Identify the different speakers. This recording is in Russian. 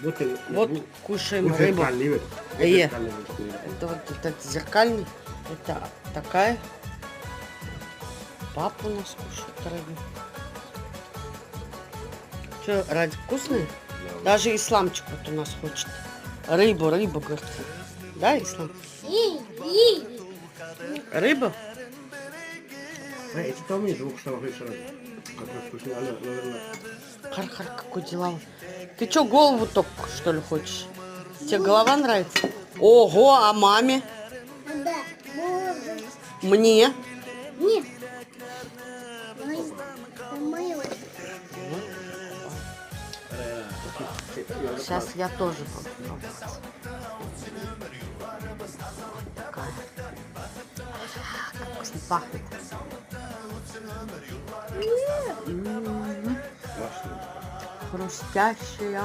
Speaker 1: Вот кушаем рыбу. Это вот этот зеркальный. Это такая. Папа у нас кушает рыбу. Что, ради вкусной? Даже Исламчик вот у нас хочет. Рыбу, говорит. Да, Ислам? Рыба? Хар-хар, какой дела. Ты что, голову только что ли хочешь? Тебе голова нравится? Ого, а маме?
Speaker 2: Да, можно.
Speaker 1: Мне?
Speaker 2: Нет. Мою.
Speaker 1: Сейчас я тоже попробую. Такая. Как вкусно пахнет. Хрустящая.